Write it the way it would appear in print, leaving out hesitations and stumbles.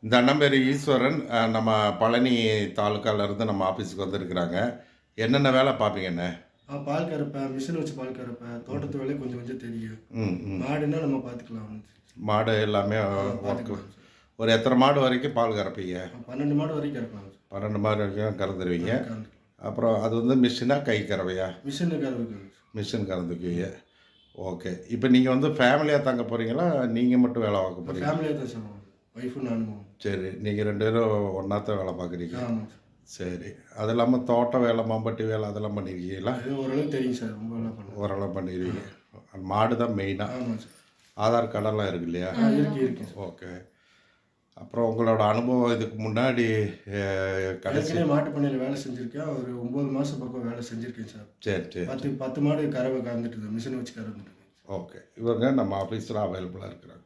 இந்த அண்ணன் பேரு ஈஸ்வரன். நம்ம பழனி தாலுக்காலேருந்து நம்ம ஆஃபீஸுக்கு வந்திருக்கிறாங்க. என்னென்ன வேலை பார்ப்பீங்கண்ணே? பால் கறப்பேன், மிஷின் வச்சு பால் கறப்பேன். ம். தோட்டத்து வேலையும் கொஞ்சம் கொஞ்சம் தெரியும். ம், ம். மாடுன்னா நம்ம பார்த்துக்கலாம். மாடு எல்லாமே ஒர்க்கு. பார்த்துக்கலாம் சார். ஒரு எத்தனை மாடு வரைக்கும் பால் கறப்பீங்க? 12 மாடு வரைக்கும் கறக்கலாம் சார். 12 மாடு வரைக்கும் கறந்துருவீங்க. கறந்துக்கலாம். அப்புறம் அது வந்து மிஷினா, கை கறவையா? மிஷினு கறவைக்கு மிஷின் கறந்துக்குவீங்க. ஓகே. இப்போ நீங்கள் வந்து ஃபேமிலியாக தங்க போகிறீங்களா? நீங்கள் மட்டும் வேலை பார்க்க போகிறீங்களா? ஃபேமிலியாக தான் சார். ஒய்ஃபும் நானும். சரி. நீங்கள் 2 பேரும் ஒன்றா தான் வேலை பார்க்குறீங்க. ஆமாம் சார். சரி. அது இல்லாமல் தோட்ட வேலை, மாம்பட்டி வேலை அதெல்லாம் பண்ணியிருக்கீங்களா? அது ஓரளவுக்கு தெரியும் சார். ரொம்பலாம் பண்ண ஓரளவு பண்ணிடுவீங்க. மாடு தான் மெயினாக. ஆமாம் சார். ஆதார் கார்டெல்லாம் இருக்கு இல்லையா? இருக்கு சார். ஓகே. அப்புறம் உங்களோட அனுபவம் இதுக்கு முன்னாடி கடைசி ஏற்கனவே மாட்டு பண்ணையில் வேலை செஞ்சுருக்கேன். ஒரு 9 மாதம் பக்கம் வேலை செஞ்சுருக்கேன் சார். சரி சரி 10 மாடு கறவை கறந்துட்டு மிஷின் வச்சு கறந்துட்டு. ஓகே. இவங்க நம்ம ஆஃபீஸில் அவைலபிளாக இருக்கிறாங்க.